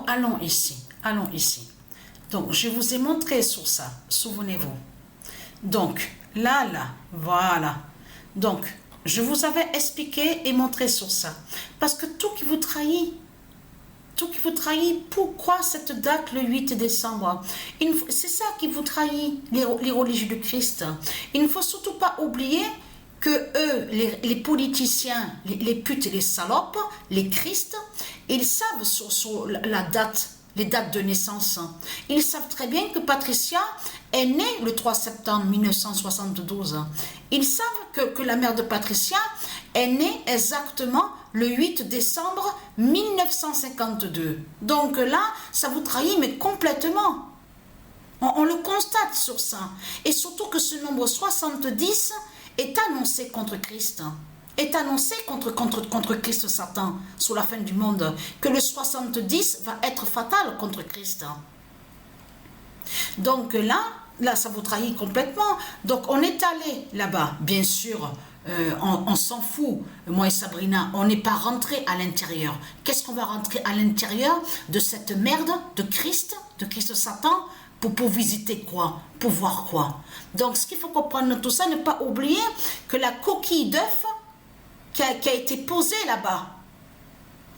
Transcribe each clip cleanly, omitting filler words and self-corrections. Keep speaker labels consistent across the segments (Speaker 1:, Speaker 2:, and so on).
Speaker 1: allons ici, allons ici. Donc, je vous ai montré sur ça, souvenez-vous. Donc, là, voilà. Donc, je vous avais expliqué et montré sur ça. Parce que tout qui vous trahit, pourquoi cette date, le 8 décembre? C'est ça qui vous trahit, les religieux du Christ. Il ne faut surtout pas oublier que eux, les politiciens, les putes et les salopes, les Christ, ils savent sur la date, les dates de naissance. Ils savent très bien que Patricia est née le 3 septembre 1972. Ils savent que la mère de Patricia est née exactement le 8 décembre 1952. Donc là, ça vous trahit, mais complètement. On le constate sur ça. Et surtout que ce nombre 70 est annoncé contre Christ. Est annoncé contre Christ Satan, sous la fin du monde. Que le 70 va être fatal contre Christ. Donc là, ça vous trahit complètement. Donc on est allé là-bas, bien sûr. On s'en fout, moi et Sabrina, on n'est pas rentré à l'intérieur. Qu'est-ce qu'on va rentrer à l'intérieur de cette merde de Christ Satan, pour visiter quoi? Pour voir quoi? Donc ce qu'il faut comprendre de tout ça, ne pas oublier que la coquille d'œuf qui a été posée là-bas,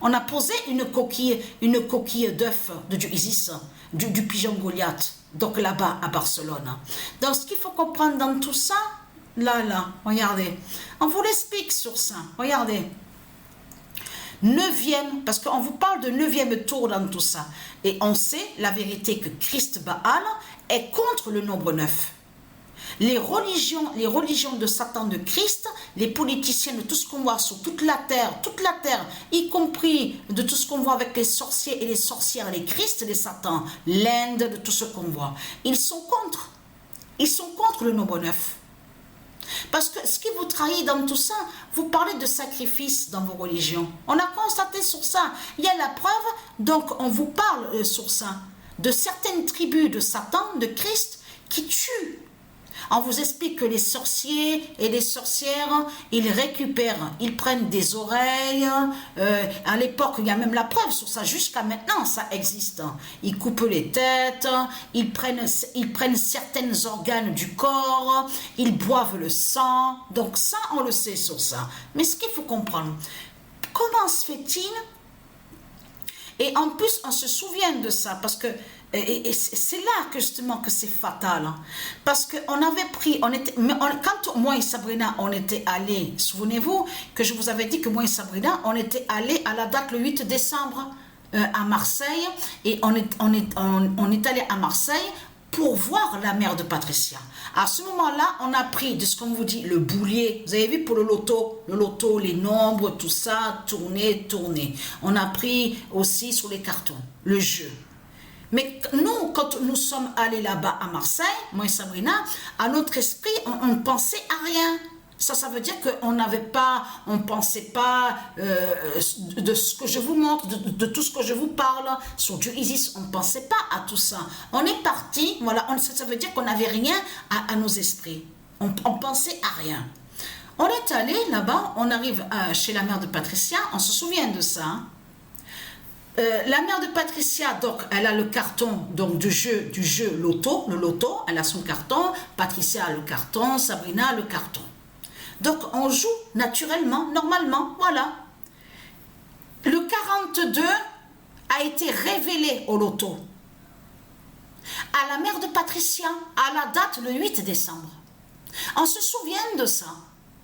Speaker 1: on a posé une coquille d'œuf de Dieu Isis, du pigeon Goliath, donc là-bas à Barcelone. Donc ce qu'il faut comprendre dans tout ça, là, regardez. On vous l'explique sur ça. Regardez. 9e, parce qu'on vous parle de 9e tour dans tout ça. Et on sait la vérité que Christ Baal est contre le nombre 9. Les religions de Satan de Christ, les politiciens de tout ce qu'on voit sur toute la terre, y compris de tout ce qu'on voit avec les sorciers et les sorcières, les Christ et les Satan, l'Inde, de tout ce qu'on voit. Ils sont contre. Ils sont contre le nombre 9. Parce que ce qui vous trahit dans tout ça, vous parlez de sacrifice dans vos religions. On a constaté sur ça. Il y a la preuve, donc on vous parle sur ça, de certaines tribus de Satan, de Christ, qui tuent. On vous explique que les sorciers et les sorcières, ils récupèrent, ils prennent des oreilles. À l'époque, il y a même la preuve sur ça. Jusqu'à maintenant, ça existe. Ils coupent les têtes, ils prennent certains organes du corps, ils boivent le sang. Donc ça, on le sait sur ça. Mais ce qu'il faut comprendre, comment se fait-il? Et en plus, on se souvient de ça parce que et c'est là que justement que c'est fatal. Parce qu'on avait pris, quand moi et Sabrina, on était allés, souvenez-vous que je vous avais dit que moi et Sabrina, on était allés à la date le 8 décembre à Marseille. Et on est allé à Marseille pour voir la mère de Patricia. À ce moment-là, on a pris, de ce qu'on vous dit, le boulier. Vous avez vu pour le loto, les nombres, tout ça, tourner. On a pris aussi sur les cartons, le jeu. Mais nous, quand nous sommes allés là-bas à Marseille, moi et Sabrina, à notre esprit, on ne pensait à rien. Ça veut dire qu'on ne pensait pas de ce que je vous montre, de tout ce que je vous parle sur Dieu Isis. On ne pensait pas à tout ça. On est parti, voilà, ça veut dire qu'on n'avait rien à nos esprits. On pensait à rien. On est allé là-bas, on arrive chez la mère de Patricia, on se souvient de ça. Hein. La mère de Patricia, donc, elle a le carton donc, du jeu loto, le loto, elle a son carton, Patricia a le carton, Sabrina a le carton. Donc on joue naturellement, normalement, voilà. Le 42 a été révélé au loto à la mère de Patricia, à la date le 8 décembre. On se souvient de ça,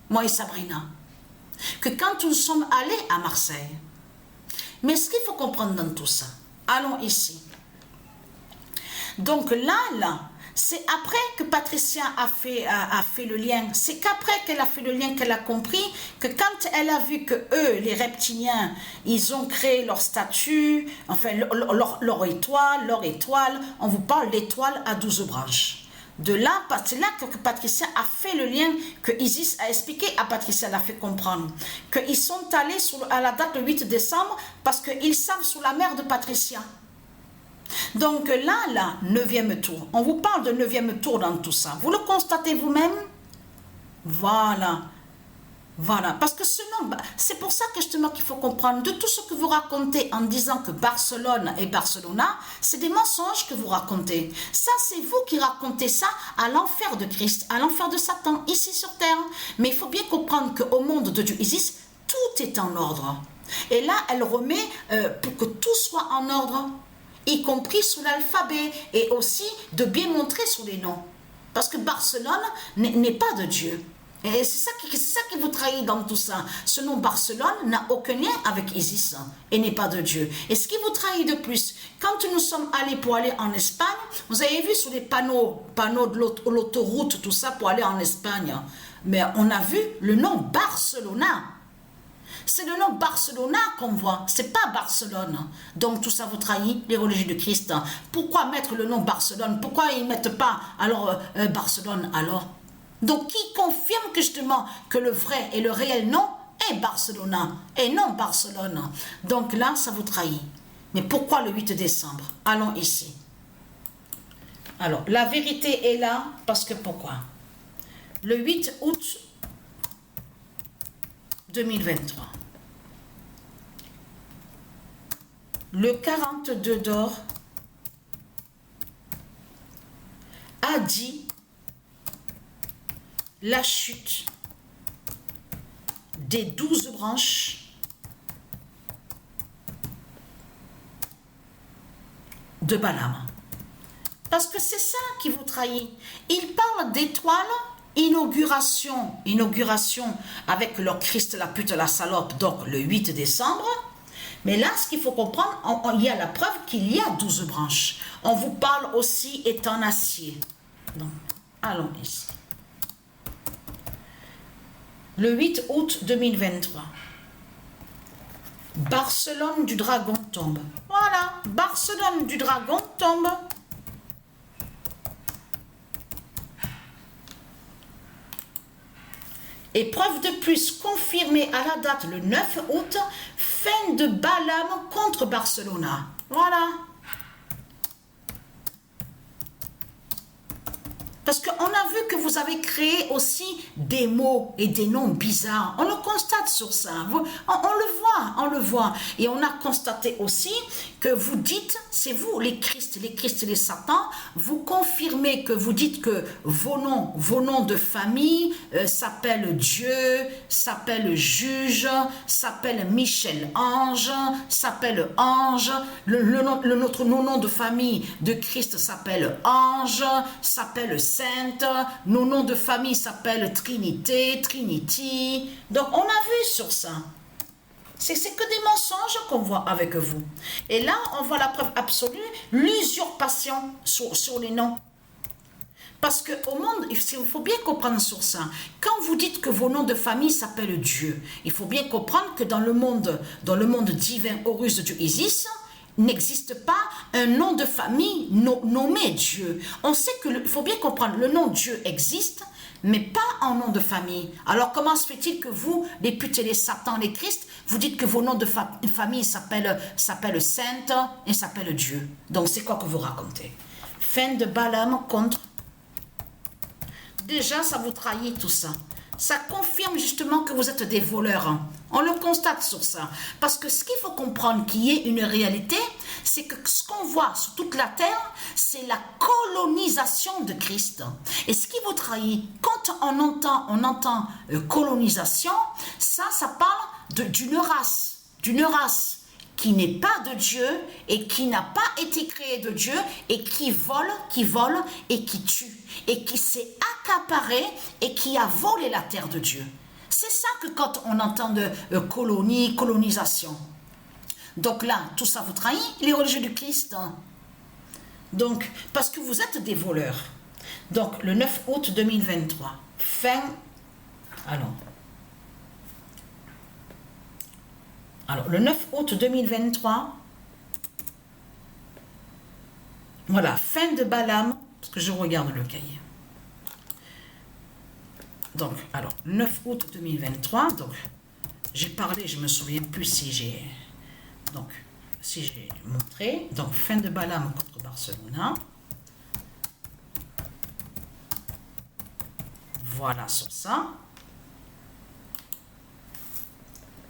Speaker 1: moi et Sabrina, que quand nous sommes allés à Marseille. Mais ce qu'il faut comprendre dans tout ça, allons ici. Donc là, c'est après que Patricia a fait le lien. C'est qu'après qu'elle a fait le lien qu'elle a compris que quand elle a vu que eux, les reptiliens, ils ont créé leur statue, enfin leur étoile, on vous parle d'étoile à 12 branches. De là, c'est là que Patricia a fait le lien, que Isis a expliqué à Patricia, elle a fait comprendre, qu'ils sont allés à la date le 8 décembre parce qu'ils savent sur la mère de Patricia. Donc là, 9e tour. On vous parle de 9e tour dans tout ça. Vous le constatez vous-même? Voilà. Voilà, parce que ce nom, c'est pour ça que justement qu'il faut comprendre de tout ce que vous racontez en disant que Barcelone et Barcelona, c'est des mensonges que vous racontez. Ça, c'est vous qui racontez ça à l'enfer de Christ, à l'enfer de Satan, ici sur terre. Mais il faut bien comprendre qu'au monde de Dieu Isis, tout est en ordre. Et là, elle remet pour que tout soit en ordre, y compris sous l'alphabet, et aussi de bien montrer sous les noms. Parce que Barcelone n'est pas de Dieu. Et c'est ça qui vous trahit dans tout ça. Ce nom Barcelone n'a aucun lien avec Isis et n'est pas de Dieu. Et ce qui vous trahit de plus, quand nous sommes allés pour aller en Espagne, vous avez vu sur les panneaux de l'autoroute, tout ça pour aller en Espagne, mais on a vu le nom Barcelona. C'est le nom Barcelona qu'on voit, c'est pas Barcelone. Donc tout ça vous trahit, les religieux de Christ. Pourquoi mettre le nom Barcelone? Pourquoi ils ne mettent pas alors Barcelone alors? Donc qui confirme que justement que le vrai et le réel nom est Barcelona et non Barcelone. Donc là, ça vous trahit. Mais pourquoi le 8 décembre? Allons ici. Alors, la vérité est là parce que pourquoi? Le 8 août 2023. Le 42 d'or a dit la chute des 12 branches de Balaam. Parce que c'est ça qui vous trahit. Il parle d'étoiles, inauguration avec leur Christ, la pute, la salope, donc le 8 décembre. Mais là, ce qu'il faut comprendre, il y a la preuve qu'il y a 12 branches. On vous parle aussi étant acier. Donc, allons ici. Le 8 août 2023. Barcelone du dragon tombe. Voilà, Barcelone du dragon tombe. Et preuve de plus confirmée à la date le 9 août, fin de Balaam contre Barcelona. Voilà. Parce qu'on a vu que vous avez créé aussi des mots et des noms bizarres. On le constate sur ça. On le voit. Et on a constaté aussi que vous dites, c'est vous, les Christ, les Satans, vous confirmez que vous dites que vos noms de famille s'appellent Dieu, s'appellent Juge, s'appellent Michel-Ange, s'appellent Ange. Nos noms de famille de Christ s'appelle Ange, s'appelle Sainte, nos noms de famille s'appellent Trinité, Trinity. Donc on a vu sur ça. C'est que des mensonges qu'on voit avec vous. Et là, on voit la preuve absolue, l'usurpation sur les noms. Parce qu'au monde, il faut bien comprendre sur ça. Quand vous dites que vos noms de famille s'appellent Dieu, il faut bien comprendre que dans le monde divin Horus de Dieu Isis, n'existe pas un nom de famille nommé Dieu. On sait que, il faut bien comprendre, le nom Dieu existe, mais pas en nom de famille. Alors comment se fait-il que vous, les putes et les satans, les Christ, vous dites que vos noms de famille s'appellent Sainte et s'appellent Dieu? Donc c'est quoi que vous racontez? Fin de Balaam contre... Déjà, ça vous trahit tout ça. Ça confirme justement que vous êtes des voleurs. On le constate sur ça. Parce que ce qu'il faut comprendre qui est une réalité, c'est que ce qu'on voit sur toute la terre, c'est la colonisation de Christ. Et ce qui vous trahit, quand on entend colonisation, ça parle d'une race qui n'est pas de Dieu et qui n'a pas été créée de Dieu et qui vole et qui tue et qui s'est accaparé et qui a volé la terre de Dieu. C'est ça que quand on entend de colonisation. Donc là, tout ça vous trahit, les religieux du Christ. Donc, parce que vous êtes des voleurs. Donc, le 9 août 2023, Alors, le 9 août 2023, voilà, fin de Balaam, parce que je regarde le cahier. Donc, alors, 9 août 2023, donc, j'ai parlé, je ne me souviens plus si j'ai montré, donc, fin de Balaam contre Barcelona. Voilà sur ça.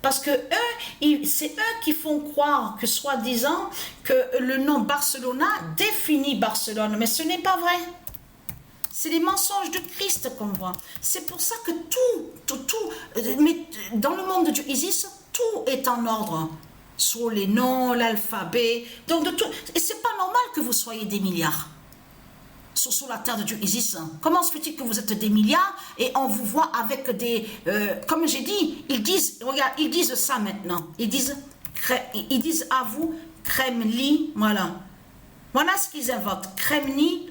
Speaker 1: Parce que c'est eux qui font croire que, soi-disant, que le nom Barcelona définit Barcelone. Mais ce n'est pas vrai. C'est les mensonges de Christ qu'on voit. C'est pour ça que mais dans le monde de Dieu Isis, tout est en ordre. Sur les noms, l'alphabet, donc de tout. Et c'est pas normal que vous soyez des milliards. Sur la terre de Dieu Isis. Comment se fait-il que vous êtes des milliards et on vous voit avec des... comme j'ai dit, ils disent, regarde, ils disent ça maintenant. Ils disent à vous, Kremlin, voilà. Voilà ce qu'ils invoquent, kremlinologue.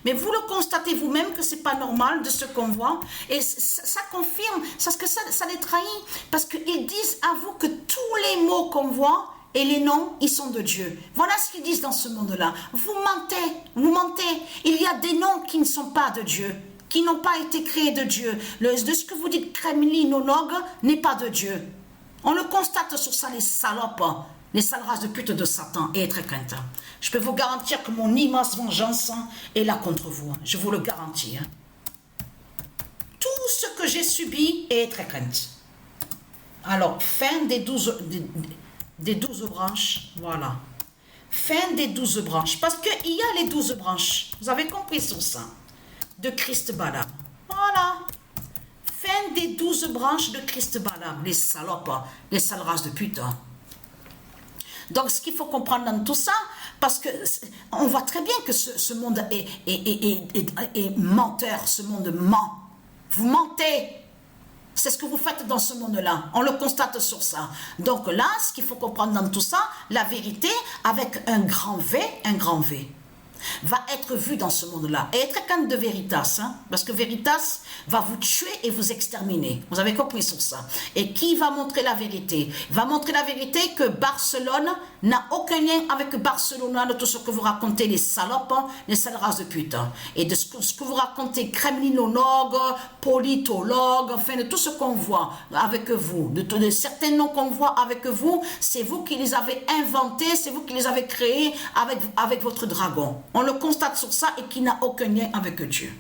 Speaker 1: Mais vous le constatez vous-même que c'est pas normal de ce qu'on voit. Et ça confirme, parce que ça les trahit. Parce qu'ils disent à vous que tous les mots qu'on voit, et les noms, ils sont de Dieu. Voilà ce qu'ils disent dans ce monde-là. Vous mentez, vous mentez. Il y a des noms qui ne sont pas de Dieu, qui n'ont pas été créés de Dieu. De ce que vous dites, kremlinologue, n'est pas de Dieu. On le constate sur ça, les salopes, les sales races de pute de Satan, et très crainte. Je peux vous garantir que mon immense vengeance est là contre vous. Je vous le garantis. Tout ce que j'ai subi est très crainte. Alors, fin des 12 branches, voilà. Fin des 12 branches. Parce qu'il y a les 12 branches. Vous avez compris sur ça. De Christ Balaam. Voilà. Fin des 12 branches de Christ Balaam. Les salopes, les sales races de pute. Donc, ce qu'il faut comprendre dans tout ça, parce que on voit très bien que ce monde est menteur, ce monde ment. Vous mentez. C'est ce que vous faites dans ce monde-là. On le constate sur ça. Donc là, ce qu'il faut comprendre dans tout ça, la vérité, avec un grand V, va être vue dans ce monde-là. Et être quand de Veritas, hein, parce que Veritas va vous tuer et vous exterminer. Vous avez compris sur ça. Et qui va montrer la vérité? Va montrer la vérité que Barcelone n'a aucun lien avec Barcelona, de tout ce que vous racontez, les salopes, les sales races de pute. Et de ce que vous racontez, kremlinologue, politologue, enfin de tout ce qu'on voit avec vous, de certains noms qu'on voit avec vous, c'est vous qui les avez inventés, c'est vous qui les avez créés avec votre dragon. On le constate sur ça et qui n'a aucun lien avec Dieu.